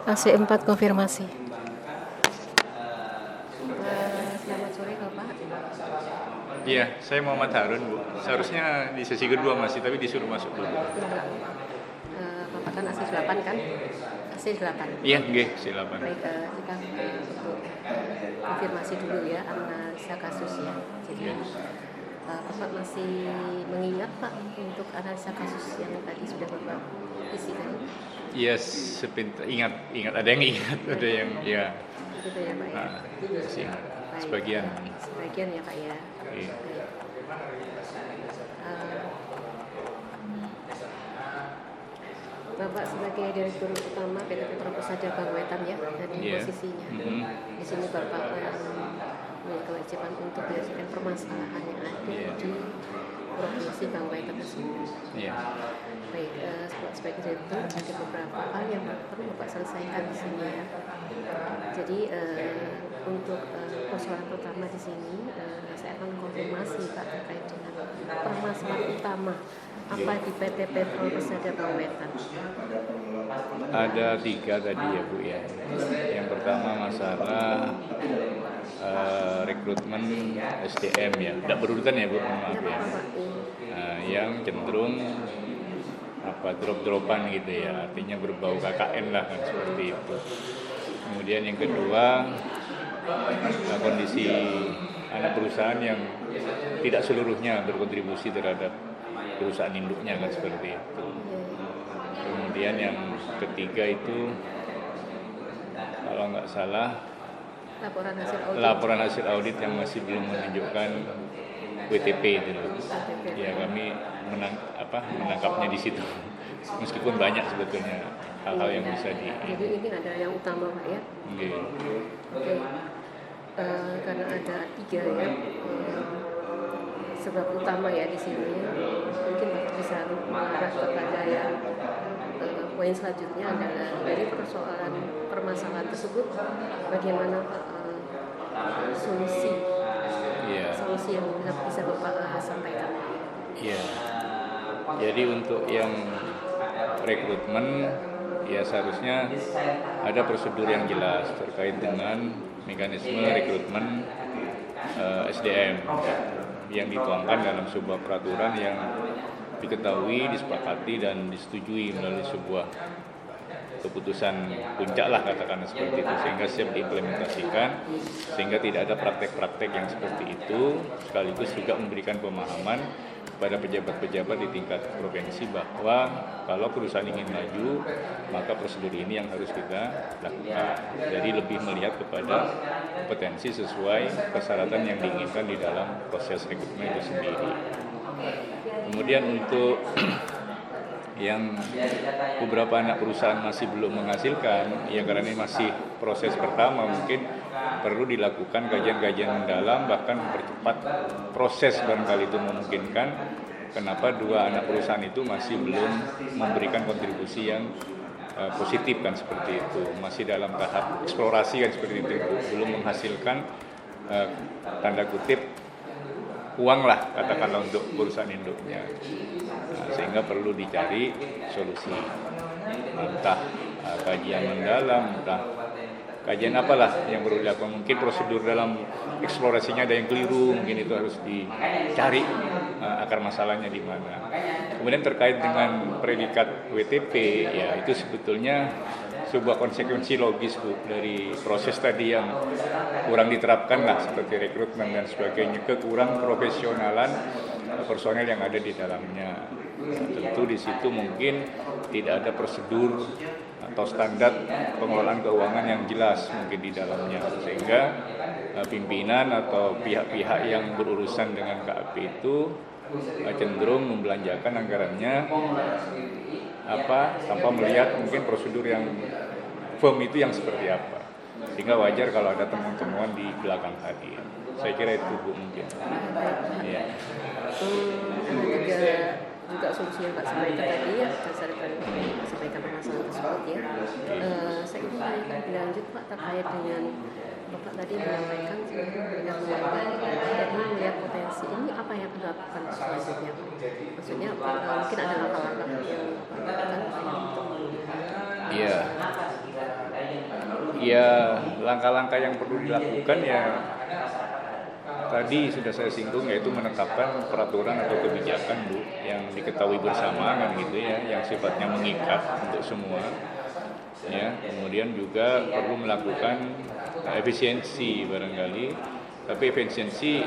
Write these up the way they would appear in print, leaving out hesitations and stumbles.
AC4 konfirmasi. Selamat sore Bapak. Iya, saya Muhammad Harun, Bu. Seharusnya di sesi kedua masih, tapi disuruh masuk dulu. Bapak kan AC8 kan? AC8. Iya, nggih, silakan. Baik, kita untuk konfirmasi dulu ya analisa kasusnya. Jadi Bapak masih mengingat Pak untuk analisa kasus yang tadi sudah Bapak isi tadi? Iya, ingat. Ada yang ingat, ada yang ya. Begitu ya Pak ya? Masih ingat. Sebagian. Sebagian ya Pak ya? Iya. Bapak sebagai Direktur Utama PT Petra Persada Bang Wetan ya, dari posisinya. Di sini Bapak memiliki kewajiban untuk menyelesaikan permasalahan yang ada di provinsi Bang Wetan tersebut. Baik, sebagai Direktur ada beberapa hal yang perlu Bapak selesaikan di sini ya. Jadi untuk persoalan pertama di sini saya akan konfirmasi Pak terkait dengan permasalahan utama apa di PT Petra Persada Bang Wetan. Ada 3 tadi ya Bu ya. Yang pertama masalah rekrutmen SDM ya, tidak berurutan ya Bu, maaf ya. Yang cenderung drop-dropan gitu ya, artinya berbau KKN lah kan, seperti itu. Kemudian yang kedua, kondisi anak perusahaan yang tidak seluruhnya berkontribusi terhadap perusahaan induknya kan, seperti itu. Kemudian yang ketiga itu kalau nggak salah laporan hasil audit yang masih belum menunjukkan WTP itu. Ya, kami menangkapnya di situ. Meskipun banyak sebetulnya hal-hal yang bisa Jadi ini ada yang utama Pak ya? Oke. Karena ada 3 ya sebab utama ya di sini. Mungkin Bapak bisa mengarah kepada yang poin selanjutnya adalah dari persoalan permasalahan tersebut bagaimana solusi yang bisa Bapak sampaikan. Iya. Jadi untuk yang rekrutmen ya seharusnya ada prosedur yang jelas terkait dengan mekanisme rekrutmen SDM yang dituangkan dalam sebuah peraturan yang diketahui, disepakati dan disetujui melalui sebuah keputusan puncak lah katakanlah seperti itu, sehingga siap diimplementasikan, sehingga tidak ada praktek-praktek yang seperti itu, sekaligus juga memberikan pemahaman kepada pejabat-pejabat di tingkat provinsi bahwa kalau perusahaan ingin maju maka prosedur ini yang harus kita lakukan. Jadi lebih melihat kepada kompetensi sesuai persyaratan yang diinginkan di dalam proses rekrutmen itu sendiri. Kemudian untuk yang beberapa anak perusahaan masih belum menghasilkan, ya karena ini masih proses pertama, mungkin perlu dilakukan kajian-kajian mendalam, bahkan mempercepat proses barangkali itu memungkinkan. Kenapa 2 anak perusahaan itu masih belum memberikan kontribusi yang positif kan, seperti itu, masih dalam tahap eksplorasi kan, seperti itu, belum menghasilkan tanda kutip uang lah katakanlah untuk perusahaan induknya. Sehingga perlu dicari solusi, entah kajian mendalam, entah kajian apalah yang perlu dilakukan. Mungkin prosedur dalam eksplorasinya ada yang keliru, mungkin itu harus dicari akar masalahnya di mana. Kemudian terkait dengan predikat WTP, ya itu sebetulnya sebuah konsekuensi logis Bu dari proses tadi yang kurang diterapkan lah, seperti rekrutmen dan sebagainya, kekurang profesionalan personel yang ada di dalamnya. Tentu di situ mungkin tidak ada prosedur atau standar pengelolaan keuangan yang jelas mungkin di dalamnya, sehingga pimpinan atau pihak-pihak yang berurusan dengan KAP itu cenderung membelanjakan anggarannya tanpa melihat mungkin prosedur yang firm itu yang seperti apa, sehingga wajar kalau ada temuan-temuan di belakang tadi. Saya kira itu Bu mungkin. Ya. Juga solusi yang Pak sampaikan tadi ya, berdasarkan sampaikan permasalahan tersebut ya. Saya ingin menanyakan lebih lanjut Pak terkait dengan Bapak tadi menyampaikan dengan melihat potensi ini, apa yang akan dilakukan selanjutnya? Maksudnya mungkin ada langkah-langkah yang Bapak lakukan untuk Iya. Ya, langkah-langkah yang perlu dilakukan ya tadi sudah saya singgung, yaitu menetapkan peraturan atau kebijakan Bu yang diketahui bersama kan gitu ya, yang sifatnya mengikat untuk semua. Ya, kemudian juga perlu melakukan efisiensi barangkali, tapi efisiensi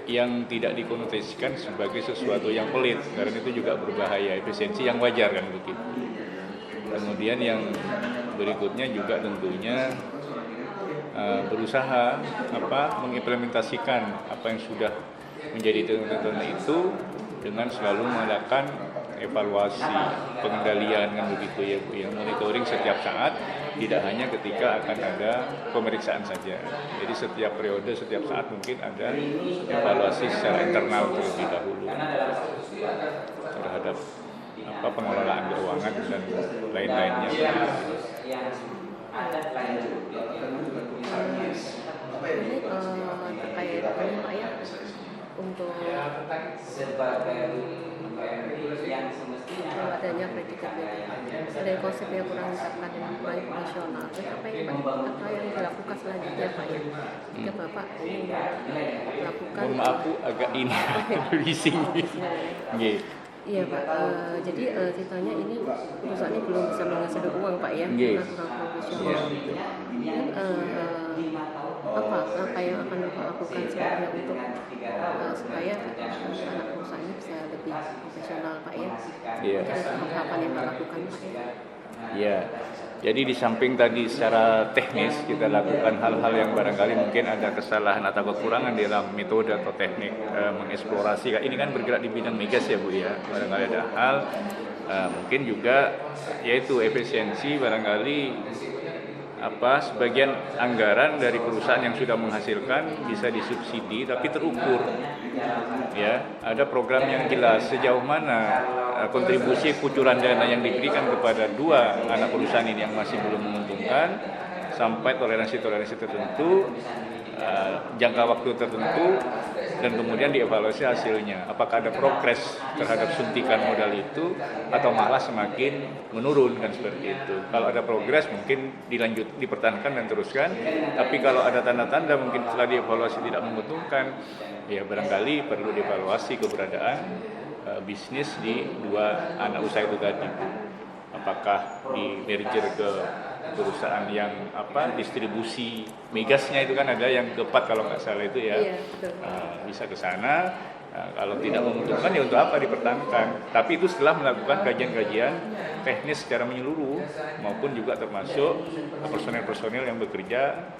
yang tidak dikonotasikan sebagai sesuatu yang pelit, karena itu juga berbahaya. Efisiensi yang wajar kan begitu. Kemudian yang berikutnya juga tentunya berusaha mengimplementasikan apa yang sudah menjadi tuntutan itu dengan selalu melakukan evaluasi, pengendalian kan begitu ya Bu, yang monitoring setiap saat, tidak hanya ketika akan ada pemeriksaan saja. Jadi setiap periode, setiap saat mungkin ada evaluasi secara internal terlebih dahulu terhadap pengelolaan keuangan dan lain-lainnya. Ini terkait ini Pak ya, untuk adanya predikat dari konsep yang kurang diterapkan dengan baik nasional. Apa yang dilakukan selanjutnya Pak ya? Jika Bapak melakukan. Mohon maaf Bu, agak ini bising. Iya Pak, jadi ceritanya ini perusahaannya belum bisa menghasilkan uang Pak ya, karena kurang profesional. Apa yang akan Bapak lakukan sebenarnya untuk supaya anak perusahaan ini bisa lebih profesional Pak ya? Apa yang Bapak lakukan Pak ya? Ya, jadi di samping tadi secara teknis kita lakukan hal-hal yang barangkali mungkin ada kesalahan atau kekurangan dalam metode atau teknik mengeksplorasi. Ini kan bergerak di bidang migas ya Bu ya. Barangkali ada hal mungkin juga yaitu efisiensi, barangkali sebagian anggaran dari perusahaan yang sudah menghasilkan bisa disubsidi tapi terukur. Ya, ada program yang jelas sejauh mana kontribusi kucuran dana yang diberikan kepada dua anak perusahaan ini yang masih belum menguntungkan sampai toleransi tertentu, jangka waktu tertentu, dan kemudian dievaluasi hasilnya. Apakah ada progres terhadap suntikan modal itu atau malah semakin menurun kan seperti itu. Kalau ada progres mungkin dipertahankan dan teruskan. Tapi kalau ada tanda-tanda mungkin setelah dievaluasi tidak menguntungkan, ya barangkali perlu dievaluasi keberadaan bisnis di dua anak usaha itu tadi. Apakah di merger ke perusahaan yang distribusi migasnya itu kan ada yang keempat kalau nggak salah itu ya, bisa ke sana. Kalau tidak menguntungkan ya untuk apa dipertahankan, tapi itu setelah melakukan kajian-kajian teknis secara menyeluruh maupun juga termasuk personel-personel yang bekerja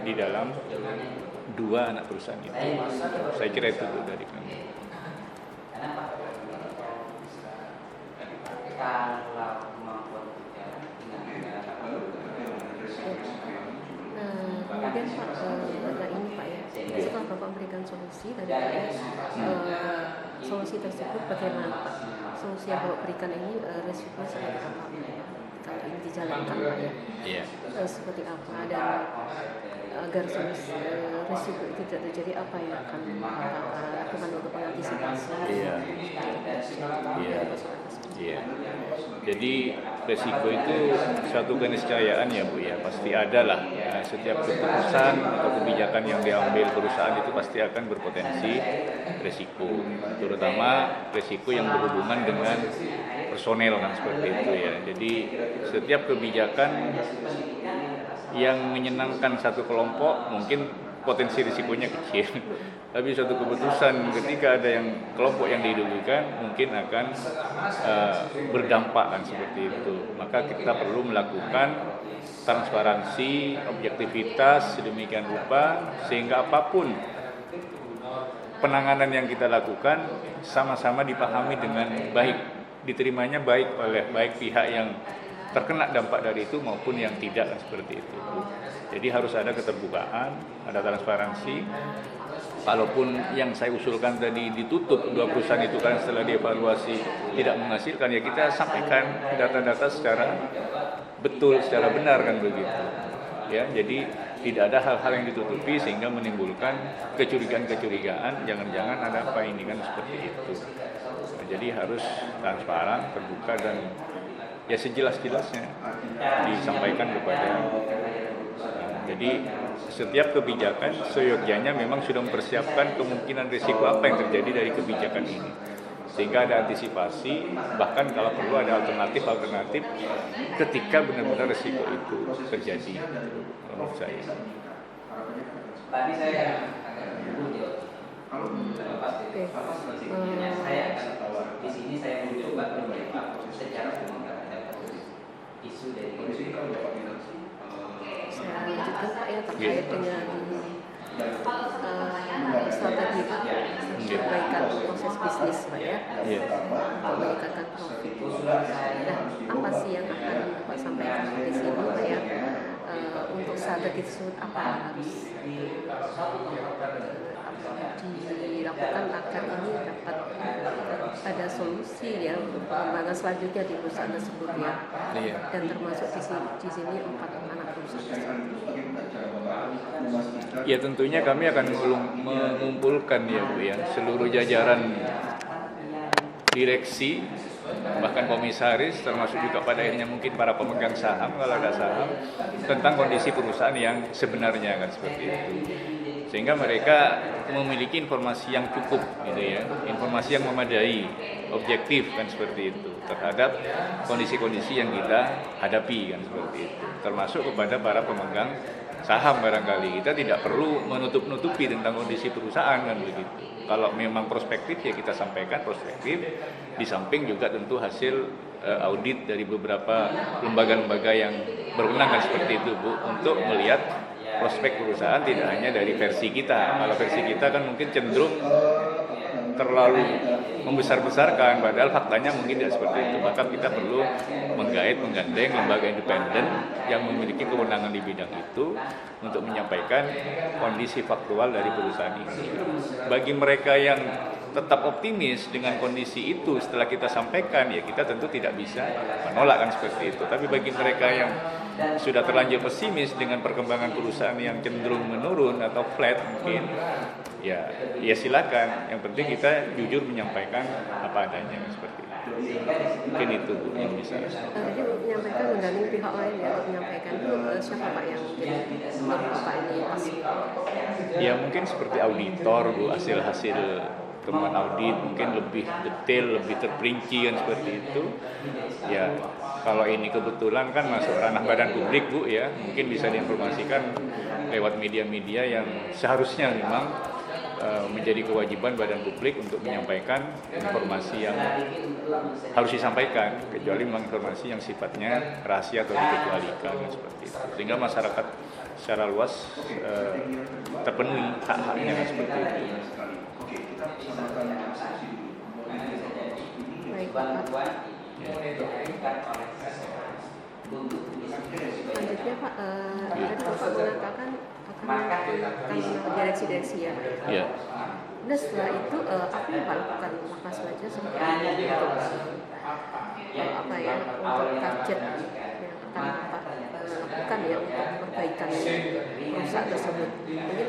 di dalam dua anak perusahaan itu. Saya kira itu dari kami. Kemudian Pak, ini Pak ya, setelah Bapak memberikan solusi tadi solusi tersebut bagaimana Pak? Solusi yang Bapak berikan ini resikonya seperti apa Pak ya? Kalau ini dijalankan Pak ya, seperti apa, dan agar solusi resiko itu tidak terjadi, apa yang akan Bapak lakukan untuk mengantisipasi? Iya. Jadi resiko itu suatu keniscayaan ya Bu ya, pasti ada lah. Setiap keputusan atau kebijakan yang diambil perusahaan itu pasti akan berpotensi resiko, terutama resiko yang berhubungan dengan personel kan seperti itu ya. Jadi setiap kebijakan yang menyenangkan satu kelompok mungkin potensi risikonya kecil, tapi suatu keputusan ketika ada yang kelompok yang dirugikan mungkin akan berdampak kan seperti itu. Maka kita perlu melakukan transparansi, objektivitas sedemikian rupa sehingga apapun penanganan yang kita lakukan sama-sama dipahami dengan baik, diterimanya baik oleh baik pihak yang terkena dampak dari itu maupun yang tidak, seperti itu. Jadi harus ada keterbukaan, ada transparansi. Kalaupun yang saya usulkan tadi ditutup dua perusahaan itu kan setelah dievaluasi tidak menghasilkan, ya kita sampaikan data-data secara betul, secara benar kan begitu. Ya, jadi tidak ada hal-hal yang ditutupi sehingga menimbulkan kecurigaan-kecurigaan, jangan-jangan ada apa ini kan seperti itu. Nah, jadi harus transparan, terbuka, dan ya sejelas-jelasnya disampaikan kepada Jadi setiap kebijakan seyogyanya memang sudah mempersiapkan kemungkinan risiko apa yang terjadi dari kebijakan ini, sehingga ada antisipasi, bahkan kalau perlu ada alternatif ketika benar-benar risiko itu terjadi, menurut saya. Tadi saya Oke. di sini saya mencoba menjawab secara umum terhadap isu dari Saya lanjutkan Pak ya terkait dengan strategi Pak perbaikan proses bisnis Pak ya, untuk meningkatkan profit. Nah, apa sih yang akan Bapak sampaikan di sini Pak ya, untuk strategi tersebut apa harus dilakukan agar ini dapat ada solusi ya untuk pengembangan selanjutnya di perusahaan tersebut ya, dan termasuk di sini 4 anak perusahaan tersebut. Ya tentunya kami akan mengumpulkan ya Bu ya seluruh jajaran direksi, bahkan komisaris, termasuk juga pada akhirnya mungkin para pemegang saham kalau ada saham, tentang kondisi perusahaan yang sebenarnya kan seperti itu, sehingga mereka memiliki informasi yang cukup gitu ya, informasi yang memadai, objektif kan seperti itu terhadap kondisi-kondisi yang kita hadapi kan seperti itu, termasuk kepada para pemegang saham. Barangkali kita tidak perlu menutup-nutupi tentang kondisi perusahaan kan begitu. Kalau memang prospektif ya kita sampaikan prospektif, di samping juga tentu hasil audit dari beberapa lembaga-lembaga yang berwenang kan seperti itu Bu, untuk melihat prospek perusahaan tidak hanya dari versi kita. Kalau versi kita kan mungkin cenderung terlalu membesar-besarkan, padahal faktanya mungkin tidak seperti itu. Maka kita perlu menggandeng lembaga independen yang memiliki kewenangan di bidang itu untuk menyampaikan kondisi faktual dari perusahaan ini. Bagi mereka yang tetap optimis dengan kondisi itu setelah kita sampaikan, ya kita tentu tidak bisa menolak kan seperti itu. Tapi bagi mereka yang sudah terlanjur pesimis dengan perkembangan perusahaan yang cenderung menurun atau flat mungkin, ya silakan. Yang penting kita jujur menyampaikan apa adanya seperti itu. Mungkin itu Bu yang bisa. Tadi menyampaikan menggandeng pihak lain ya, menyampaikan itu siapa Pak yang menurut Bapak ini pasti? Ya mungkin seperti auditor Bu, hasil-hasil temuan audit mungkin lebih detail, lebih terperinci kan seperti itu. Ya kalau ini kebetulan kan masuk ranah badan publik Bu ya, mungkin bisa diinformasikan lewat media-media yang seharusnya memang menjadi kewajiban badan publik untuk menyampaikan informasi yang harus disampaikan, kecuali memang informasi yang sifatnya rahasia atau dikecualikan seperti itu, sehingga masyarakat secara luas terpenuhi hak-haknya seperti itu. Baik Pak. Selanjutnya Pak, tadi Bapak mengatakan akan direksi-direksi ya. Iya. Nah setelah itu apa yang Pak lakukan langkah selanjutnya seperti apa untuk apa ya, untuk target yang akan Bapak lakukan ya untuk perbaikan perusahaan tersebut? Mungkin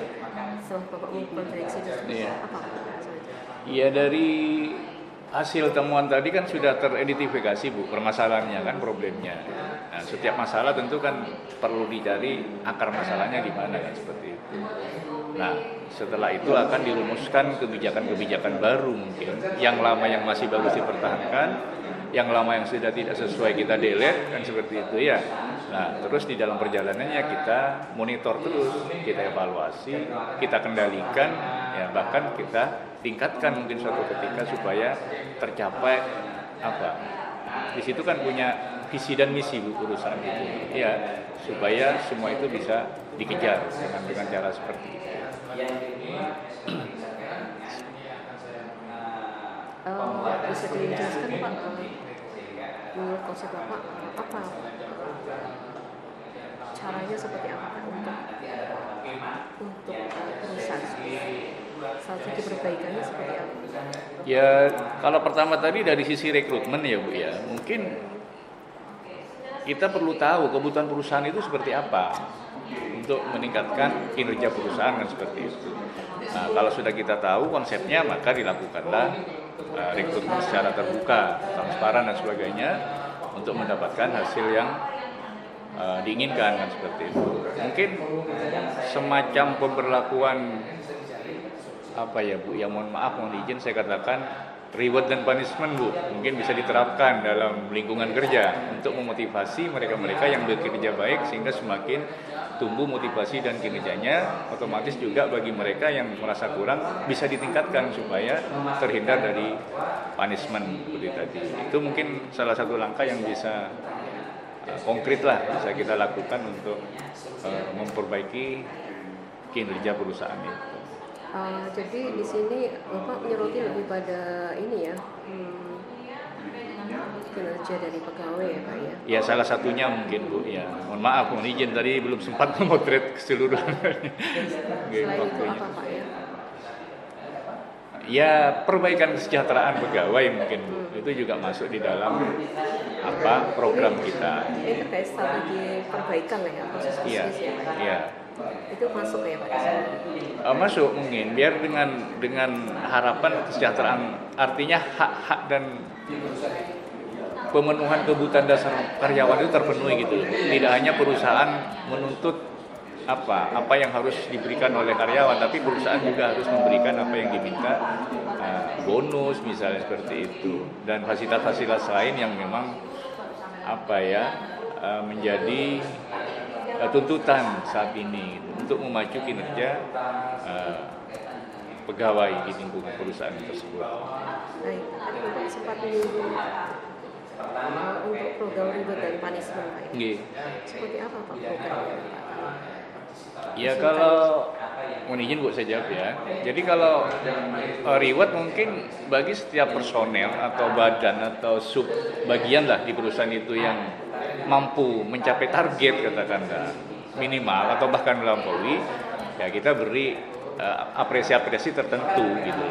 setelah Bapak melakukan direksi tersebut apa selanjutnya? Iya, dari hasil temuan tadi kan sudah teridentifikasi Bu permasalahannya kan, problemnya. Nah, setiap masalah tentu kan perlu dicari akar masalahnya di mana kan seperti itu. Nah, setelah itu akan dirumuskan kebijakan-kebijakan baru mungkin. Yang lama yang masih bagus dipertahankan, yang lama yang sudah tidak sesuai kita delete kan seperti itu ya. Nah, terus di dalam perjalanannya kita monitor terus, kita evaluasi, kita kendalikan, ya bahkan kita tingkatkan mungkin suatu ketika supaya tercapai apa. Di situ kan punya visi dan misi Bu perusahaan itu. Ya, supaya semua itu bisa dikejar dengan cara seperti itu. Bisa dijelaskan Pak, menurut konsep Bapak apa caranya seperti apa Pak untuk perusahaan strategi perbaikannya seperti apa? Ya kalau pertama tadi dari sisi rekrutmen ya Bu ya, mungkin kita perlu tahu kebutuhan perusahaan itu seperti apa untuk meningkatkan kinerja perusahaan kan seperti itu. Nah kalau sudah kita tahu konsepnya, maka dilakukanlah rekrutmen secara terbuka, transparan dan sebagainya untuk mendapatkan hasil yang diinginkan kan seperti itu. Mungkin semacam pemberlakuan apa ya Bu, ya mohon maaf, mohon izin saya katakan reward dan punishment Bu, mungkin bisa diterapkan dalam lingkungan kerja untuk memotivasi mereka-mereka yang bekerja baik sehingga semakin tumbuh motivasi dan kinerjanya, otomatis juga bagi mereka yang merasa kurang bisa ditingkatkan supaya terhindar dari punishment seperti tadi. Itu mungkin salah satu langkah yang bisa konkret lah bisa kita lakukan untuk memperbaiki kinerja perusahaan itu. Jadi di sini Bapak menyoroti lebih pada ini ya, kinerja dari pegawai ya Pak ya? Ya salah satunya mungkin Bu ya. Mohon maaf, mohon izin tadi belum sempat memotret keseluruhan. Selain itu apa Pak ya? Ya perbaikan kesejahteraan pegawai mungkin Bu. Itu juga masuk di dalam program kita. Ini terkait strategi perbaikan lah ya, proses bisnis ya Pak? Iya. Itu masuk ya Pak? Masuk mungkin biar dengan harapan kesejahteraan, artinya hak-hak dan pemenuhan kebutuhan dasar karyawan itu terpenuhi gitu. Tidak hanya perusahaan menuntut apa yang harus diberikan oleh karyawan, tapi perusahaan juga harus memberikan apa yang diminta, bonus misalnya seperti itu, dan fasilitas-fasilitas lain yang memang menjadi tuntutan saat ini gitu, untuk memacu kinerja pegawai di lingkungan perusahaan tersebut. Baik, tadi Bapak sempat menyinggung untuk program reward dan punishment Pak. Seperti apa Pak programnya Pak? Ya kalau mohon izin Bu saya jawab ya. Jadi kalau reward mungkin bagi setiap personel atau badan atau sub bagian lah di perusahaan itu yang mampu mencapai target katakanlah minimal atau bahkan melampaui, ya kita beri apresiasi tertentu gitu.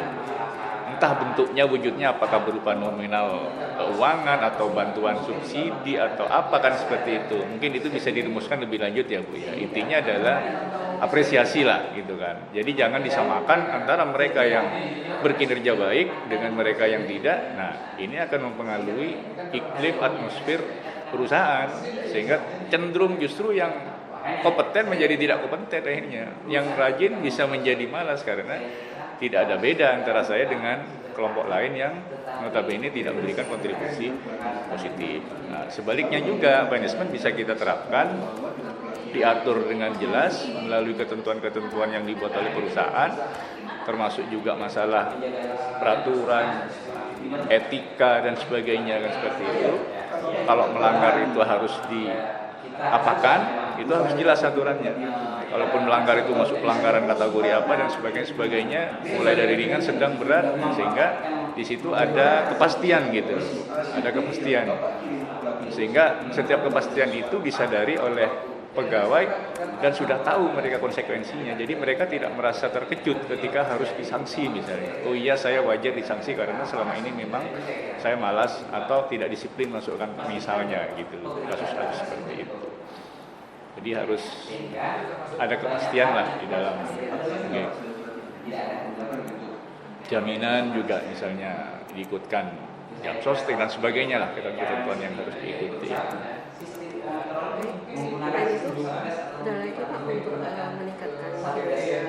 Entah bentuknya, wujudnya apakah berupa nominal keuangan atau bantuan subsidi atau apa kan seperti itu. Mungkin itu bisa dirumuskan lebih lanjut ya Bu ya. Intinya adalah apresiasi lah gitu kan. Jadi jangan disamakan antara mereka yang berkinerja baik dengan mereka yang tidak. Nah, ini akan mempengaruhi iklim atmosfer perusahaan sehingga cenderung justru yang kompeten menjadi tidak kompeten akhirnya. Yang rajin bisa menjadi malas karena tidak ada beda antara saya dengan kelompok lain yang notabene tidak memberikan kontribusi positif. Nah, sebaliknya juga punishment bisa kita terapkan, diatur dengan jelas melalui ketentuan-ketentuan yang dibuat oleh perusahaan, termasuk juga masalah peraturan, etika dan sebagainya kan seperti itu. Kalau melanggar itu harus diapakan, itu harus jelas aturannya. Kalaupun melanggar itu masuk pelanggaran kategori apa dan sebagainya, mulai dari ringan, sedang, berat, sehingga di situ ada kepastian gitu, ada kepastian, sehingga setiap kepastian itu disadari oleh pegawai dan sudah tahu mereka konsekuensinya. Jadi mereka tidak merasa terkejut ketika harus disanksi misalnya. Oh iya saya wajar disanksi karena selama ini memang saya malas atau tidak disiplin masukkan misalnya gitu, kasus-kasus seperti itu. Jadi harus ada kepastian lah di dalam jaminan juga misalnya diikutkan jam sostek dan sebagainya lah, ketentuan yang harus diikuti. Dan itu ada lagi Pak untuk meningkatkan kinerja.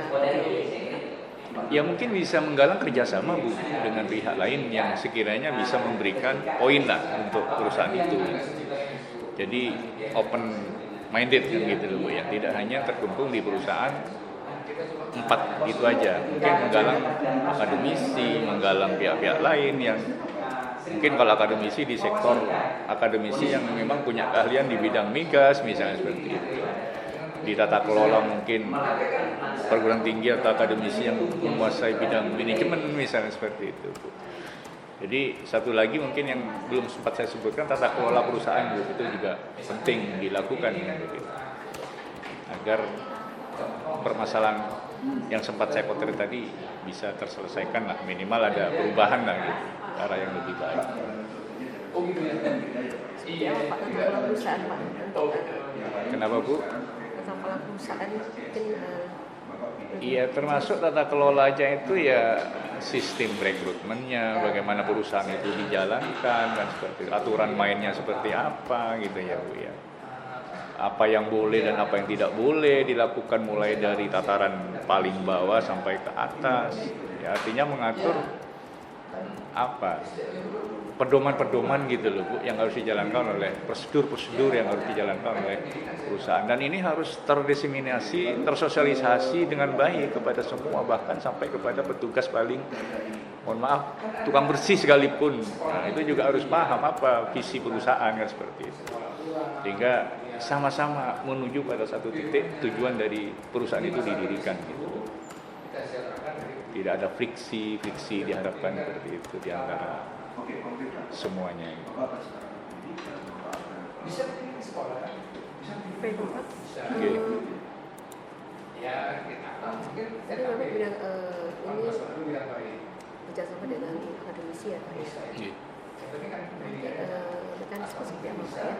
Ya mungkin bisa menggalang kerjasama Bu dengan pihak lain yang sekiranya bisa memberikan poin lah untuk perusahaan itu. Jadi open minded kan gitu loh Bu ya, tidak hanya terkumpul di perusahaan 4 itu aja, mungkin menggalang akademisi, menggalang pihak-pihak lain yang mungkin kalau akademisi di sektor akademisi yang memang punya keahlian di bidang migas misalnya seperti itu, di tata kelola mungkin perguruan tinggi atau akademisi yang menguasai bidang manajemen misalnya seperti itu Bu. Jadi satu lagi mungkin yang belum sempat saya sebutkan, tata kelola perusahaan itu juga penting dilakukan gitu, agar permasalahan yang sempat saya potret tadi bisa terselesaikan lah, minimal ada perubahan lah gitu, arah yang lebih baik. Seperti apa Pak tata kelola perusahaan Pak? Kenapa Bu? Tata kelola perusahaan mungkin Iya, termasuk tata kelolanya itu ya sistem rekrutmennya, bagaimana perusahaan itu dijalankan dan seperti aturan mainnya seperti apa gitu ya Bu ya. apa yang boleh dan apa yang tidak boleh dilakukan mulai dari tataran paling bawah sampai ke atas. Ya, artinya mengatur apa pedoman-pedoman gitu loh Bu, yang harus dijalankan oleh prosedur-prosedur yang harus dijalankan oleh perusahaan, dan ini harus terdiseminasi, tersosialisasi dengan baik kepada semua, bahkan sampai kepada petugas paling, mohon maaf, tukang bersih sekalipun. Nah, itu juga harus paham apa visi perusahaan kan seperti itu, sehingga sama-sama menuju pada satu titik tujuan dari perusahaan itu didirikan gitu. Tidak ada friksi diharapkan seperti itu di antara semuanya. Baik Bapak. Oke. Tadi Bapak bilang ini kerjasama dengan akademisi ya Pak ya. Iya. Nanti mekanisme seperti apa Pak ya?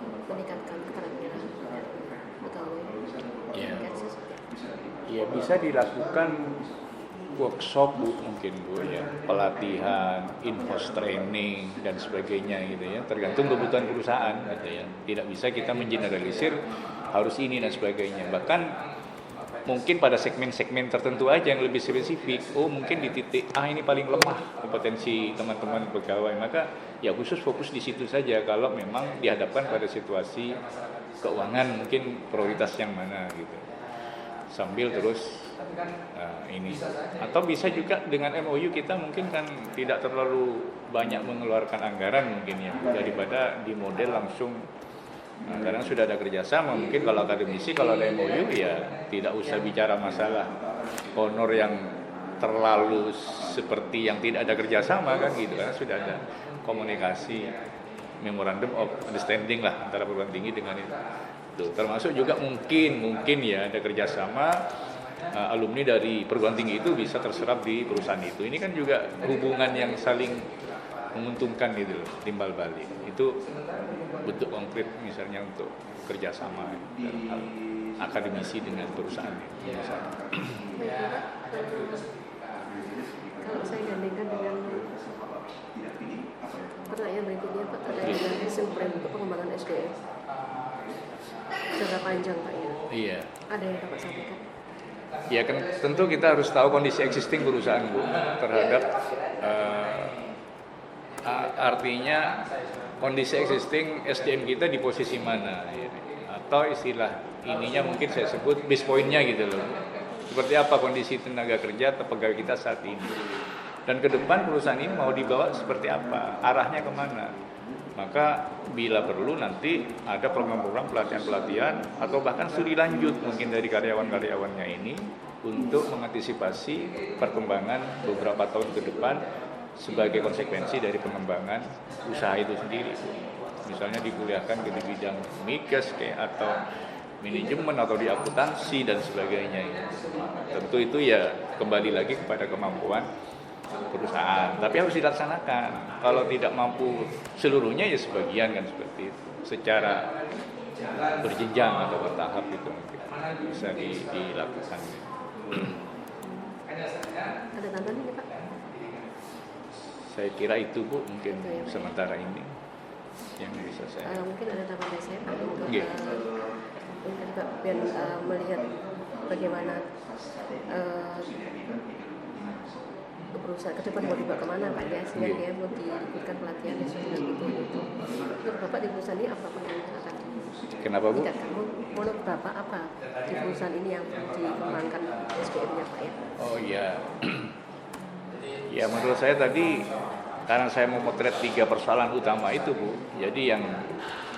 Untuk meningkatkan keterampilan pegawai. Iya. Mekanisme seperti apa? Ya bisa dilakukan workshop Bu, mungkin Bu ya, pelatihan, infos training dan sebagainya gitu ya, tergantung kebutuhan perusahaan gitu ya. Tidak bisa kita mengeneralisir harus ini dan sebagainya. Bahkan mungkin pada segmen-segmen tertentu aja yang lebih spesifik. Oh mungkin di titik ini paling lemah kompetensi teman-teman pegawai, maka ya khusus fokus di situ saja. Kalau memang dihadapkan pada situasi keuangan mungkin prioritas yang mana gitu, sambil terus ini, atau bisa juga dengan MOU kita mungkin kan tidak terlalu banyak mengeluarkan anggaran mungkin ya, daripada di model langsung. Karena sudah ada kerjasama, mungkin kalau akademisi kalau ada MOU ya tidak usah bicara masalah honor yang terlalu seperti yang tidak ada kerjasama kan gitu, karena sudah ada komunikasi, memorandum of understanding lah antara perguruan tinggi dengan itu. Tuh, termasuk juga mungkin ya ada kerjasama alumni dari perguruan tinggi itu bisa terserap di perusahaan itu. Ini kan juga hubungan yang saling menguntungkan gitu loh, timbal balik. Itu bentuk konkret misalnya untuk kerjasama dalam hal akademisi dengan perusahaan ini. Kalau saya gandengkan dengan pertanyaan berikutnya Pak, terkait dengan action plan untuk pengembangan SDM jangka panjang Pak ya. Iya. Ada yang Bapak sampaikan? Ya kan tentu kita harus tahu kondisi existing perusahaan Bu terhadap artinya kondisi existing SDM kita di posisi mana ya. Atau istilah ininya mungkin saya sebut base point-nya gitu loh. Seperti apa kondisi tenaga kerja atau pegawai kita saat ini. Dan ke depan perusahaan ini mau dibawa seperti apa, arahnya kemana. Maka bila perlu nanti ada program-program pelatihan-pelatihan atau bahkan studi lanjut mungkin dari karyawan-karyawannya ini untuk mengantisipasi perkembangan beberapa tahun ke depan sebagai konsekuensi dari pengembangan usaha itu sendiri. Misalnya dikuliahkan di bidang migas kayak atau manajemen atau di akuntansi dan sebagainya. Tentu itu ya kembali lagi kepada kemampuan perusahaan, tapi harus dilaksanakan. Kalau tidak mampu seluruhnya ya sebagian kan seperti itu, secara berjenjang atau bertahap itu mungkin bisa dilakukan. Ada tambahan ini Pak? Saya kira itu Bu mungkin Itu ya, sementara ini yang bisa saya. Mungkin ada tambahan dari saya Pak untuk Yeah. mungkin Pak biar melihat bagaimana perusahaan ke depan mau dibawa kemana Pak ya, sehingga dia mau diberikan pelatihan sesuai dengan kebutuhan itu. Menurut Bapak di perusahaan ini apa yang akan Kenapa Bu? ditingkatkan? Menurut Bapak apa di perusahaan ini yang dikembangkan SDM-nya Pak ya? Oh iya. Ya menurut saya tadi karena saya memotret 3 persoalan utama itu Bu, jadi yang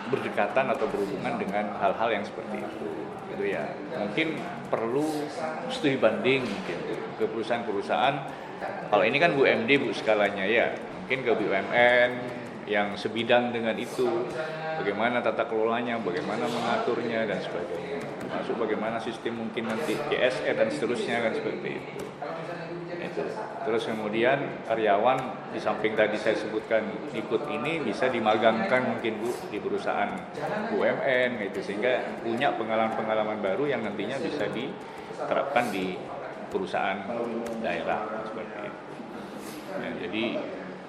berdekatan atau berhubungan dengan hal-hal yang seperti itu ya. Mungkin perlu studi banding mungkin ke perusahaan-perusahaan. Kalau ini kan BUMD Bu skalanya ya, mungkin ke BUMN yang sebidang dengan itu, bagaimana tata kelolanya, bagaimana mengaturnya dan sebagainya. Termasuk bagaimana sistem mungkin nanti CSR dan seterusnya kan seperti itu. Terus kemudian karyawan di samping tadi saya sebutkan ikut ini bisa dimagangkan mungkin Bu di perusahaan BUMN gitu, sehingga punya pengalaman-pengalaman baru yang nantinya bisa diterapkan di perusahaan daerah seperti itu. Ya, jadi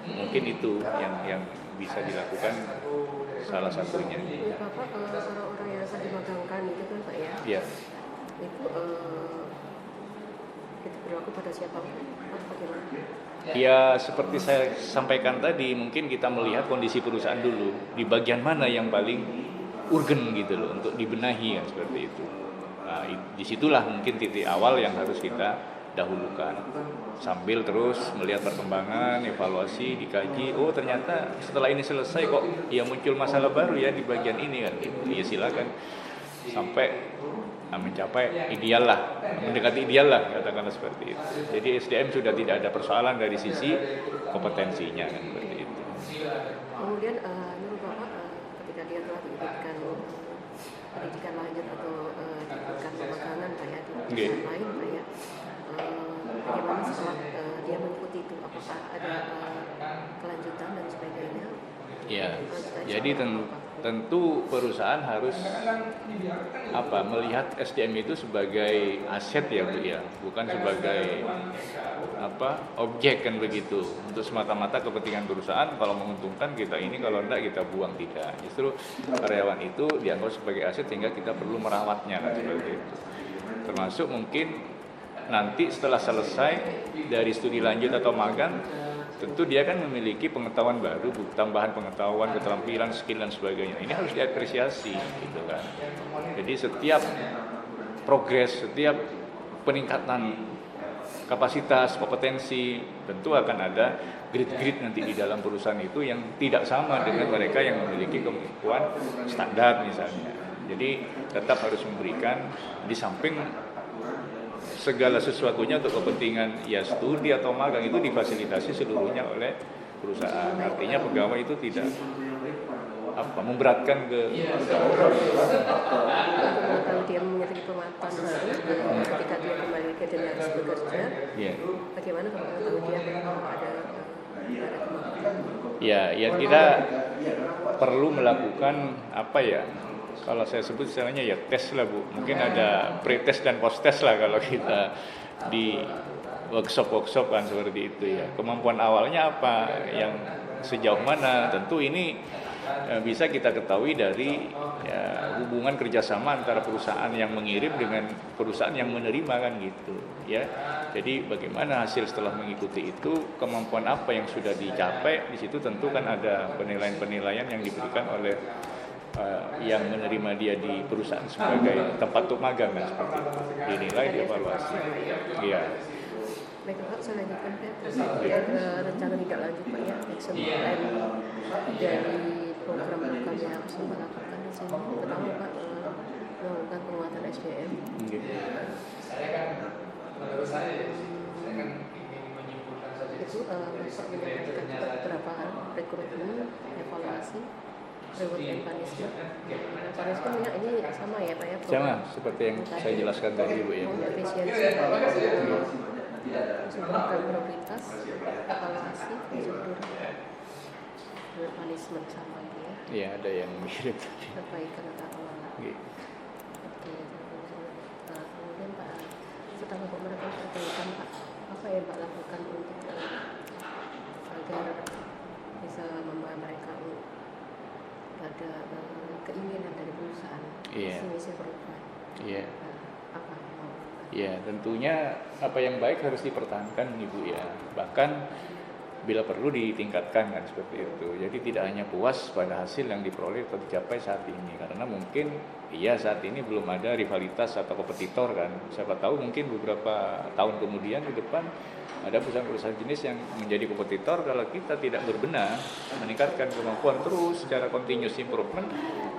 Mungkin itu yang bisa dilakukan salah satunya. Bapak orang-orang yang akan dimagangkan itu kan Pak ya? Iya. Itu berlaku pada siapa atau bagaimana? Ya seperti saya sampaikan tadi, mungkin kita melihat kondisi perusahaan dulu, di bagian mana yang paling urgen gitu loh untuk dibenahi kan seperti itu. Nah, disitulah mungkin titik awal yang harus kita dahulukan, sambil terus melihat perkembangan, evaluasi, dikaji. Oh ternyata setelah ini selesai kok ya muncul masalah baru ya di bagian ini kan gitu. Ya silakan sampai mencapai ideal lah, mendekati ideal lah katakanlah seperti itu. Jadi SDM sudah tidak ada persoalan dari sisi kompetensinya kan seperti itu. Kemudian menurut Bapak ketika dia telah diberikan pendidikan lanjut atau diberikan pemagangan Pak ya di perusahaan lain Pak ya, bagaimana setelah dia mengikuti itu, apakah ada kelanjutan dan sebagainya? Ya, jadi tentu perusahaan harus melihat SDM itu sebagai aset ya Bu ya, bukan sebagai objek kan begitu. Untuk semata-mata kepentingan perusahaan, kalau menguntungkan kita ini, kalau enggak kita buang, tidak. Justru karyawan itu dianggap sebagai aset sehingga kita perlu merawatnya kan seperti itu. Termasuk mungkin nanti setelah selesai dari studi lanjut atau magang, tentu dia kan memiliki pengetahuan baru, tambahan pengetahuan, keterampilan, skill dan sebagainya. Ini harus diapresiasi gitu kan. Jadi setiap progres, setiap peningkatan kapasitas, kompetensi, tentu akan ada grade-grade nanti di dalam perusahaan itu yang tidak sama dengan mereka yang memiliki kemampuan standar misalnya. Jadi tetap harus memberikan, di samping segala sesuatunya untuk kepentingan ya studi atau magang itu difasilitasi seluruhnya oleh perusahaan. Artinya pegawai itu tidak memberatkan ke kalau dia memiliki pengetahuan baru ketika dia kembali ke dunia bekerja, bagaimana kalau tahu dia ada kemampuan? Ya kita perlu melakukan kalau saya sebut istilahnya ya tes lah Bu. Mungkin ada pre-test dan post-test lah kalau kita di workshop kan seperti itu ya. Kemampuan awalnya apa, yang sejauh mana, tentu ini bisa kita ketahui dari hubungan kerjasama antara perusahaan yang mengirim dengan perusahaan yang menerima kan gitu ya. Jadi bagaimana hasil setelah mengikuti itu, kemampuan apa yang sudah dicapai, di situ tentu kan ada penilaian-penilaian yang diberikan oleh yang menerima dia di perusahaan sebagai tempat untuk magang kan seperti itu, dinilai, dievaluasi. Iya. Baik Pak, saya lanjutkan Pak. Rencana tidak lanjut Pak ya, action plan dari program yang harus Bapak lakukan di sini. Pertama Pak, melakukan penguatan SDM. Itu Bapak menyebutkan beberapa hal, rekrutmen, evaluasi, reward and punishment. Punishment ini sama ya Pak ya? Sama seperti yang saya jelaskan tadi Bu ya. Efisiensi, program prioritas, evaluasi, prosedur, dan punishment sama itu ya? Iya, ada yang mirip tadi. Perbaikan atau pengelolaan. Oke, kemudian Pak, setelah Bapak melakukan perbaikan Pak, apa yang Pak lakukan untuk agar bisa membawa mereka pada keinginan dari perusahaan, misi perusahaan? Iya. Apa mau? Ya, tentunya apa yang baik harus dipertahankan Ibu ya. Bahkan bila perlu ditingkatkan kan seperti itu. Jadi tidak hanya puas pada hasil yang diperoleh atau dicapai saat ini, karena mungkin saat ini belum ada rivalitas atau kompetitor kan. Siapa tahu mungkin beberapa tahun kemudian di depan ada perusahaan-perusahaan jenis yang menjadi kompetitor. Kalau kita tidak berbenah, meningkatkan kemampuan terus secara continuous improvement,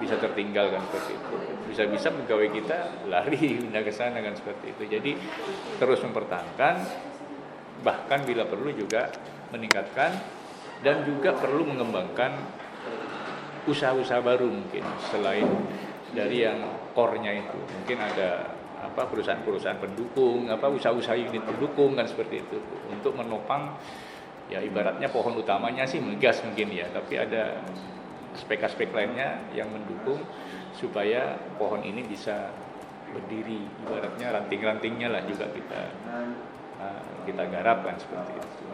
bisa tertinggal kan seperti itu. Bisa-bisa pegawai kita lari pindah ke sana kan seperti itu. Jadi terus mempertahankan, bahkan bila perlu juga meningkatkan, dan juga perlu mengembangkan usaha-usaha baru mungkin selain dari yang core-nya itu. Mungkin ada perusahaan-perusahaan pendukung, usaha-usaha unit pendukung kan seperti itu untuk menopang ya ibaratnya pohon utamanya sih menggas mungkin ya, tapi ada aspek-aspek lainnya yang mendukung supaya pohon ini bisa berdiri, ibaratnya ranting-rantingnya lah juga kita garap kan seperti itu.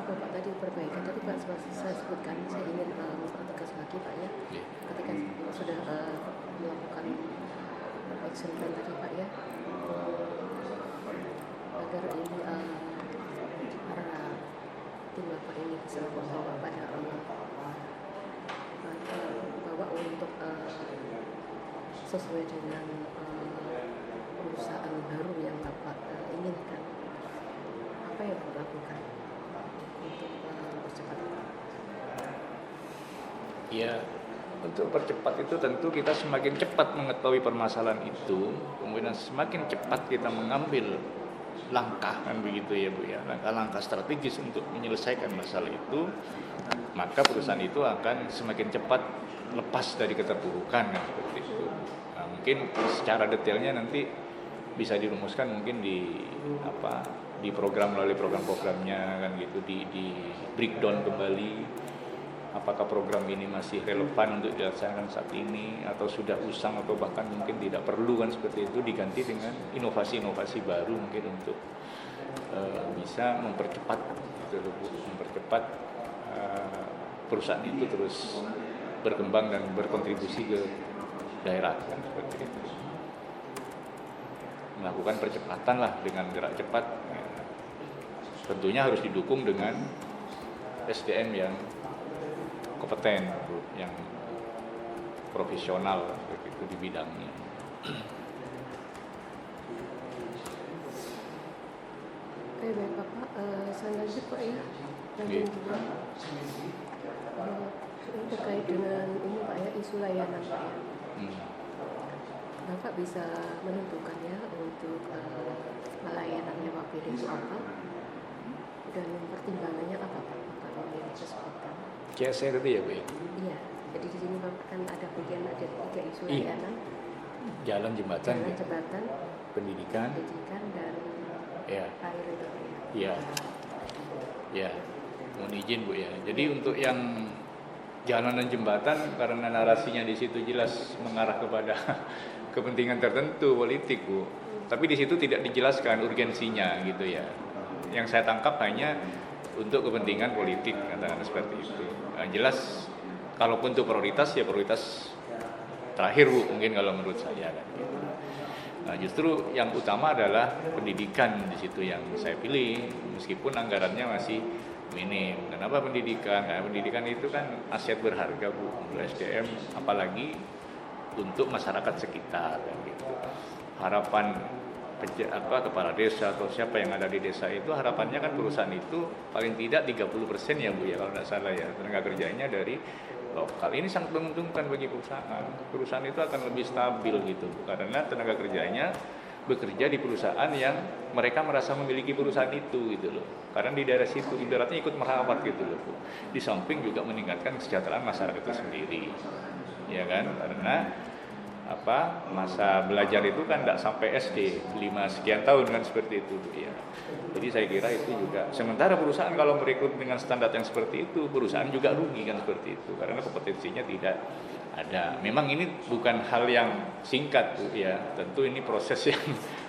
Bapak tadi perbaikan, tadi Pak saya sebutkan, saya ingin mempertegas lagi Pak ya, ketika sudah melakukan action plan tadi Pak ya, agar ini para tim Bapak ini bisa membawa pada bawa untuk sesuai dengan perusahaan baru yang Bapak inginkan. Apa yang Bapak lakukan untuk percepat? Ya, untuk percepat itu tentu kita semakin cepat mengetahui permasalahan itu, kemudian semakin cepat kita mengambil langkah, kan begitu ya Bu ya, langkah-langkah strategis untuk menyelesaikan masalah itu, maka perusahaan itu akan semakin cepat lepas dari keterpurukan, kan seperti itu. Nah, mungkin secara detailnya nanti bisa dirumuskan mungkin di program, melalui program-programnya, kan gitu, di breakdown kembali apakah program ini masih relevan untuk dilaksanakan saat ini atau sudah usang atau bahkan mungkin tidak perlu, kan seperti itu, diganti dengan inovasi-inovasi baru mungkin untuk bisa mempercepat perusahaan itu terus berkembang dan berkontribusi ke daerah, kan seperti itu. Melakukan percepatan lah dengan gerak cepat, tentunya harus didukung dengan SDM yang kompeten, yang profesional itu di bidangnya. Baik Bapak, saya lanjut Pak ya. Lanjut juga terkait dengan ini Pak ya, isu layanan Pak ya. Bapak bisa menentukan ya untuk layanannya Pak pilih itu apa dan pertimbangannya apa Pak? Bapak memilih sebutkan. CSR itu ya Bu? Iya, jadi di sini Bapak kan ada bagian, ada 3 isu layanan. Jalan, jembatan, pendidikan dan air itu. Iya. Ya, mohon izin Bu ya. Jadi untuk yang jalan dan jembatan, karena narasinya di situ jelas mengarah kepada kepentingan tertentu politik Bu. Tapi di situ tidak dijelaskan urgensinya gitu ya. Yang saya tangkap hanya untuk kepentingan politik, katakan seperti itu. Nah, jelas kalaupun itu prioritas ya prioritas terakhir Bu, mungkin kalau menurut saya kan gitu. Nah, justru yang utama adalah pendidikan, di situ yang saya pilih meskipun anggarannya masih minim. Kenapa pendidikan? Karena pendidikan itu kan aset berharga Bu, untuk SDM apalagi untuk masyarakat sekitar, kan gitu. Harapan kepala desa atau siapa yang ada di desa itu, harapannya kan perusahaan itu paling tidak 30% ya Bu ya, kalau tidak salah ya, tenaga kerjanya dari lokal. Ini sangat menguntungkan bagi perusahaan. Perusahaan itu akan lebih stabil gitu, karena tenaga kerjanya bekerja di perusahaan yang mereka merasa memiliki perusahaan itu gitu loh. Karena di daerah situ ibaratnya ikut merawat gitu loh Bu. Di samping juga meningkatkan kesejahteraan masyarakat itu sendiri. Ya kan? Karena masa belajar itu kan tidak sampai SD 5 sekian tahun kan seperti itu ya. Jadi saya kira itu juga, sementara perusahaan kalau merekrut dengan standar yang seperti itu, perusahaan juga rugi kan seperti itu, karena kompetensinya tidak ada. Memang ini bukan hal yang singkat Bu ya, tentu ini proses yang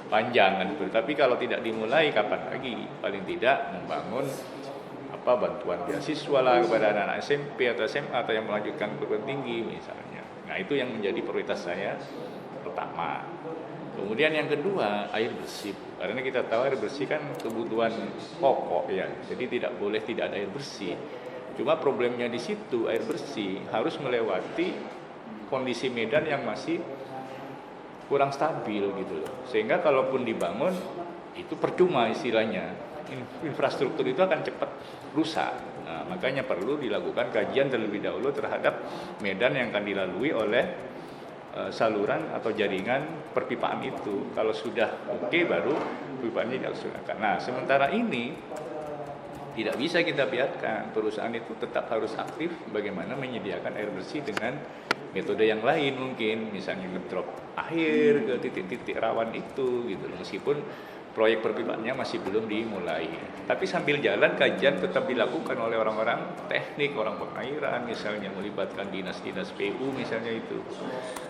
panjang kan, tapi kalau tidak dimulai kapan lagi, paling tidak membangun bantuan beasiswa lah kepada anak-anak SMP atau SMA atau yang melanjutkan perguruan tinggi misalnya. Nah, itu yang menjadi prioritas saya pertama. Kemudian yang kedua, air bersih. Karena kita tahu air bersih kan kebutuhan pokok ya. Jadi tidak boleh tidak ada air bersih. Cuma problemnya di situ, air bersih harus melewati kondisi medan yang masih kurang stabil gitu loh. Sehingga kalaupun dibangun itu percuma istilahnya. Infrastruktur itu akan cepat rusak. Nah, makanya perlu dilakukan kajian terlebih dahulu terhadap medan yang akan dilalui oleh saluran atau jaringan perpipaan itu. Kalau sudah oke, baru pipaannya dilaksanakan. Nah, sementara ini tidak bisa kita biarkan. Perusahaan itu tetap harus aktif bagaimana menyediakan air bersih dengan metode yang lain mungkin, misalnya ngedrop air ke titik-titik rawan itu gitu. Meskipun proyek perpipaannya masih belum dimulai. Tapi sambil jalan kajian tetap dilakukan oleh orang-orang teknik, orang pengairan misalnya, melibatkan dinas-dinas PU misalnya itu.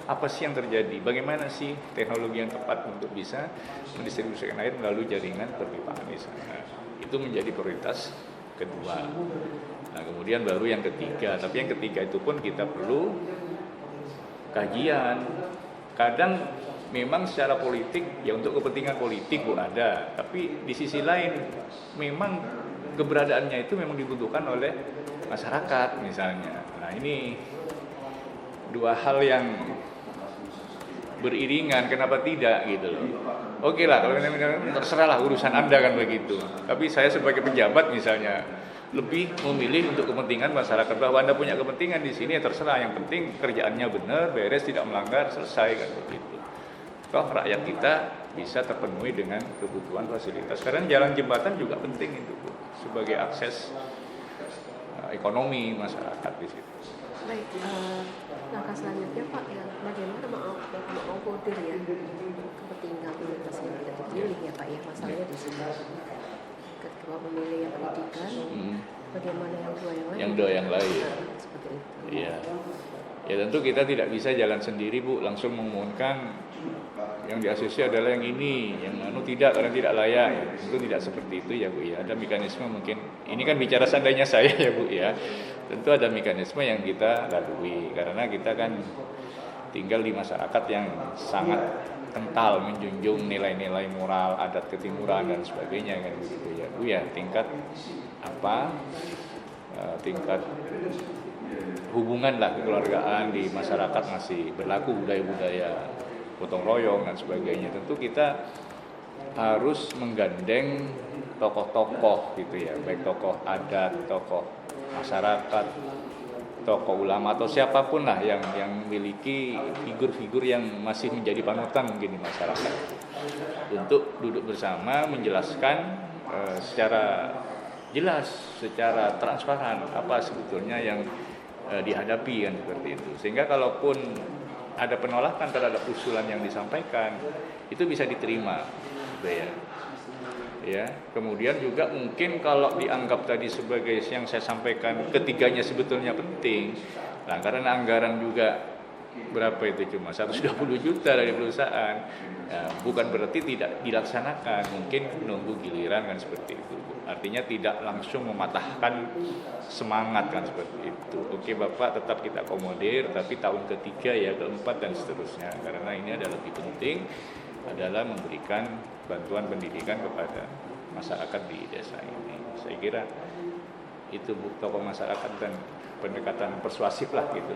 Apa sih yang terjadi? Bagaimana sih teknologi yang tepat untuk bisa mendistribusikan air melalui jaringan perpipaan misalnya. Itu menjadi prioritas kedua. Nah kemudian baru yang ketiga, tapi yang ketiga itu pun kita perlu kajian. Kadang memang secara politik ya untuk kepentingan politik Bu ada, tapi di sisi lain memang keberadaannya itu memang dibutuhkan oleh masyarakat misalnya. Nah ini dua hal yang beriringan, kenapa tidak gitu loh. Oke lah kalau terserahlah urusan Anda kan begitu, tapi saya sebagai pejabat misalnya lebih memilih untuk kepentingan masyarakat, bahwa Anda punya kepentingan di sini ya terserah, yang penting kerjaannya benar, beres, tidak melanggar, selesai kan begitu. Toh rakyat kita bisa terpenuhi dengan kebutuhan fasilitas. Sekarang jalan jembatan juga penting itu Bu, sebagai akses ekonomi masyarakat di situ. Baik, langkah selanjutnya Pak, ya, bagaimana mengakomodir ya kepentingan komunitas yang tidak dipilih ya Pak ya, masalahnya di sini. Ketika memilih yang pendidikan, bagaimana yang dua yang lain? Seperti itu. Iya. Ya tentu kita tidak bisa jalan sendiri Bu, langsung mengumumkan yang di ACC adalah yang ini, yang tidak karena tidak layak. Tentu tidak seperti itu ya Bu ya. Ada mekanisme mungkin. Ini kan bicara seandainya saya ya Bu ya. Tentu ada mekanisme yang kita lalui karena kita kan tinggal di masyarakat yang sangat kental menjunjung nilai-nilai moral, adat ketimuran dan sebagainya kan begitu ya Bu ya. Tingkat hubungan lah kekeluargaan di masyarakat masih berlaku, budaya-budaya gotong royong dan sebagainya. Tentu kita harus menggandeng tokoh-tokoh gitu ya, baik tokoh adat, tokoh masyarakat, tokoh ulama atau siapapun lah yang memiliki figur-figur yang masih menjadi panutan mungkin di masyarakat, untuk duduk bersama menjelaskan secara jelas, secara transparan apa sebetulnya yang dihadapi kan seperti itu, sehingga kalaupun ada penolakan terhadap usulan yang disampaikan itu bisa diterima gitu ya. Kemudian juga mungkin kalau dianggap tadi sebagai yang saya sampaikan ketiganya sebetulnya penting, nah karena anggaran juga berapa itu cuma 120 juta dari perusahaan, ya, bukan berarti tidak dilaksanakan, mungkin menunggu giliran kan seperti itu. Artinya tidak langsung mematahkan semangat kan seperti itu. Oke Bapak, tetap kita akomodir, tapi tahun ketiga ya, keempat dan seterusnya, karena ini adalah lebih penting adalah memberikan bantuan pendidikan kepada masyarakat di desa ini. Saya kira itu Bu, tokoh masyarakat dan pendekatan persuasif lah gitu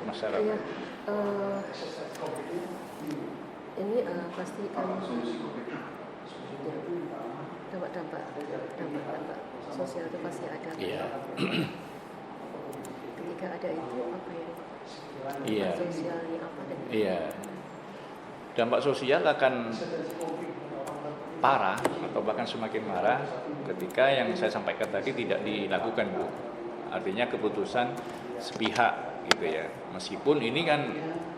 masyarakat. Ya, ini pasti kan dampak sosial itu pasti ada. Iya. Ketika ada itu apa ya? Iya. Sosialnya apa dan? Iya. Dampak sosial akan parah atau bahkan semakin marah ketika yang saya sampaikan tadi tidak dilakukan Bu. Artinya keputusan sepihak gitu ya. Meskipun ini kan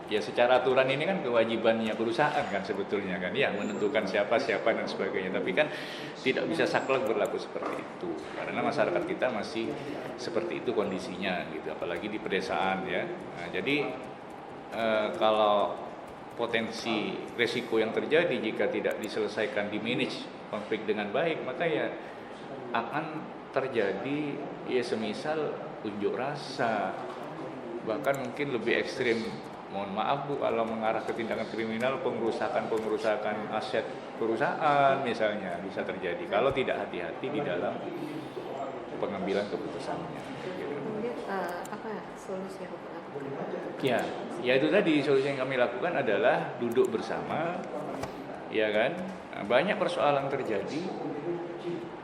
ya secara aturan ini kan kewajibannya perusahaan kan sebetulnya kan ya, menentukan siapa dan sebagainya, tapi kan tidak bisa saklek berlaku seperti itu karena masyarakat kita masih seperti itu kondisinya gitu, apalagi di pedesaan ya. Nah, jadi kalau potensi resiko yang terjadi jika tidak diselesaikan, dimanage konflik dengan baik, maka ya akan terjadi ya semisal unjuk rasa, bahkan mungkin lebih ekstrim, mohon maaf Bu, kalau mengarah ke tindakan kriminal, pengerusakan aset perusahaan misalnya bisa terjadi kalau tidak hati-hati di dalam pengambilan keputusannya. Kemudian apa solusi yang dilakukan? Ya itu tadi, solusi yang kami lakukan adalah duduk bersama, ya kan. Nah, banyak persoalan terjadi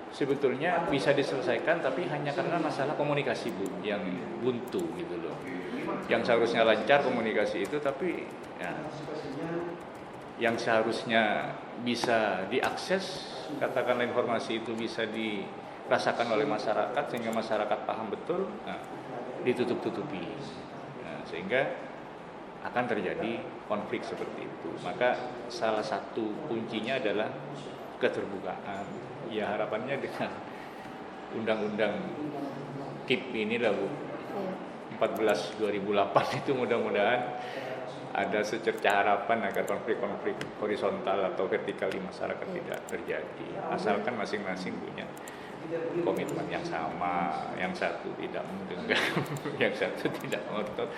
sebetulnya bisa diselesaikan, tapi hanya karena masalah komunikasi Bu yang buntu gitu loh. Yang seharusnya lancar komunikasi itu, tapi ya, yang seharusnya bisa diakses, katakanlah informasi itu bisa dirasakan oleh masyarakat sehingga masyarakat paham betul, nah, ditutup-tutupi, nah, sehingga akan terjadi konflik seperti itu. Maka salah satu kuncinya adalah keterbukaan. Ya harapannya dengan undang-undang KIP ini lah Bu, 14/2008 itu mudah-mudahan ada secerca harapan agar konflik-konflik horizontal atau vertikal di masyarakat tidak terjadi, asalkan masing-masing punya komitmen yang sama, yang satu tidak mendengar, yang satu tidak ngotot.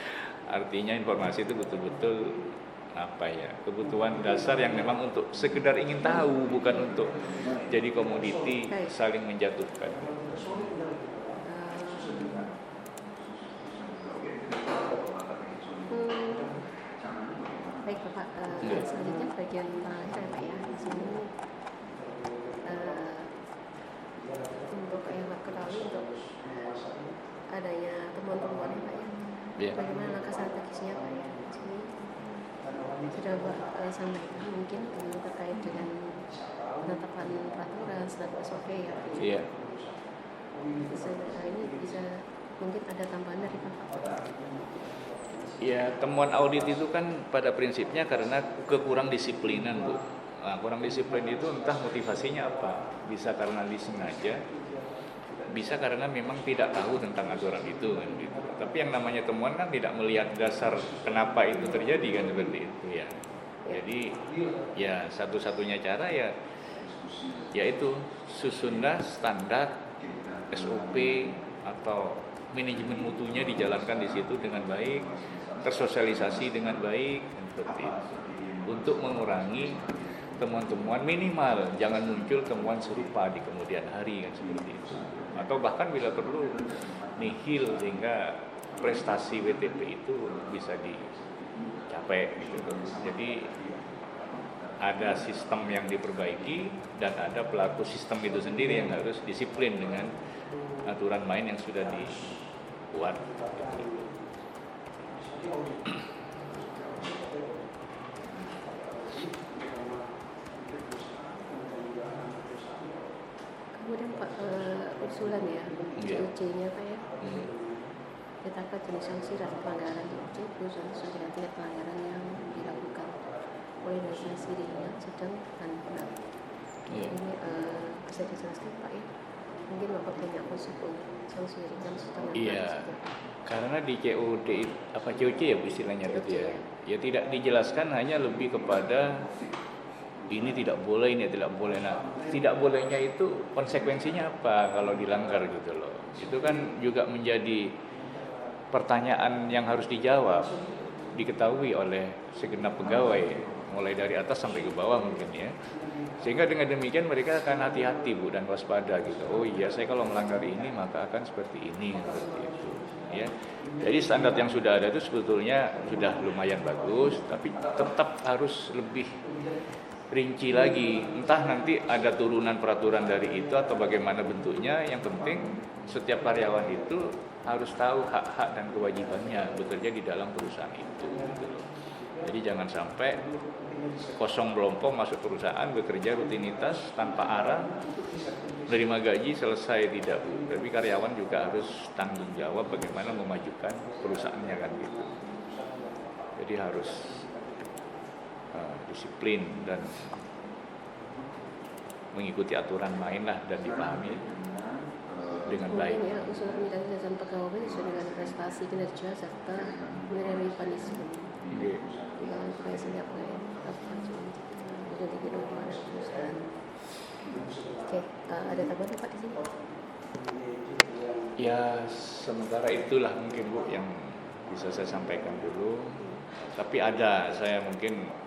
Artinya informasi itu betul-betul kebutuhan dasar yang memang untuk sekedar ingin tahu, bukan untuk jadi komoditi saling menjatuhkan. Baik Bapak, selanjutnya bagian terakhir Pak ya, di sini untuk yang Bapak ketahui untuk adanya temuan-temuan Pak ya, bagaimana langkah strategisnya Pak ya, di sini sudah Bapak sampaikan mungkin terkait dengan penetapan peraturan status SOP ya Pak. Iya. Ini bisa mungkin ada tambahan dari Bapak. Ya, temuan audit itu kan pada prinsipnya karena kekurang disiplinan, Bu. Nah, kurang disiplin itu entah motivasinya apa. Bisa karena disengaja, bisa karena memang tidak tahu tentang aturan itu kan gitu. Tapi yang namanya temuan kan tidak melihat dasar kenapa itu terjadi kan seperti itu ya. Jadi ya satu-satunya cara ya yaitu susunlah standar SOP atau manajemen mutunya dijalankan di situ dengan baik, tersosialisasi dengan baik seperti itu. Untuk mengurangi temuan-temuan minimal, jangan muncul temuan serupa di kemudian hari kan seperti itu. Atau bahkan bila perlu nihil sehingga prestasi WTP itu bisa dicapai gitu. Jadi ada sistem yang diperbaiki dan ada pelaku sistem itu sendiri yang harus disiplin dengan aturan main yang sudah dibuat. Kemudian Pak, usulan ya, COC-nya Pak ya, ditata jenis sanksi dan pelanggaran di UC sesuai dengan tingkat pelanggaran yang dilakukan, mulai dari sanksi ringan, sedang, dan berat. Ini bisa dijelaskan Pak ya? Mungkin Bapak punya konsep sanksi ringan, sedang, dan berat. Karena di COC ya istilahnya gitu ya. Ya tidak dijelaskan, hanya lebih kepada ini tidak boleh, ini tidak boleh. Nah, tidak bolehnya itu konsekuensinya apa kalau dilanggar gitu loh. Itu kan juga menjadi pertanyaan yang harus dijawab, diketahui oleh segenap pegawai, mulai dari atas sampai ke bawah mungkin ya. Sehingga dengan demikian mereka akan hati-hati Bu dan waspada gitu. Oh iya, saya kalau melanggar ini maka akan seperti ini, seperti itu. Ya. Jadi standar yang sudah ada itu sebetulnya sudah lumayan bagus, tapi tetap harus lebih rinci lagi. Entah nanti ada turunan peraturan dari itu atau bagaimana bentuknya. Yang penting setiap karyawan itu harus tahu hak-hak dan kewajibannya bekerja di dalam perusahaan itu. Gitu. Jadi jangan sampai kosong melompong masuk perusahaan, bekerja rutinitas tanpa arah, menerima gaji selesai tidak Bu. Tapi karyawan juga harus tanggung jawab bagaimana memajukan perusahaannya kan gitu. Jadi harus disiplin dan mengikuti aturan main lah dan dipahami dengan baik. Kemudian ya, usul pemilihan jabatan pegawai sesuai dengan prestasi kinerja serta menerima punishment. Dengan supaya setiap pegawai dapat menjadi kehidupan perusahaan. Oke, ada tambahan Pak di sini? Ya sementara itulah mungkin Bu yang bisa saya sampaikan dulu. Tapi saya mungkin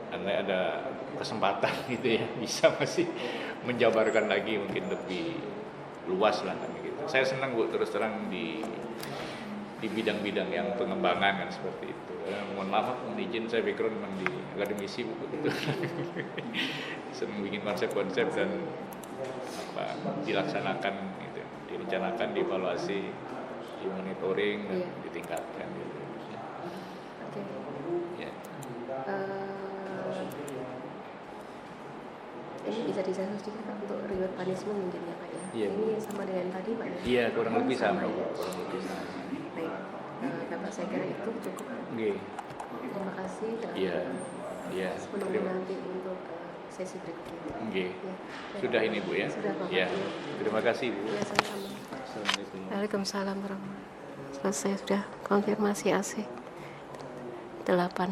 ada kesempatan gitu ya, bisa masih menjabarkan lagi mungkin lebih luas lah kan gitu. Saya senang Bu terus terang di bidang-bidang yang pengembangan kan seperti itu. Mohon maaf, mohon izin saya background memang di akademisi Bu gitu. Senang bikin konsep-konsep dan dilaksanakan gitu, direncanakan, dievaluasi, dimonitoring dan ditingkatkan gitu. Oke. Ya. Ini bisa dijelaskan sedikit Pak untuk reward punishment mungkin ya Pak ya? Iya, ini sama dengan tadi Pak ya? Iya, kurang lebih sama. Ya? Baik, Bapak saya kira itu cukup. Terima kasih dan sepenuhnya nanti untuk sesi berikutnya. Sudah ini Bu ya? Sudah Bapak. Ya. Terima kasih Bu. Ya, sama-sama. Assalamualaikum. Waalaikumsalam warahmatullahi wabarakatuh. Selesai sudah konfirmasi AC 8.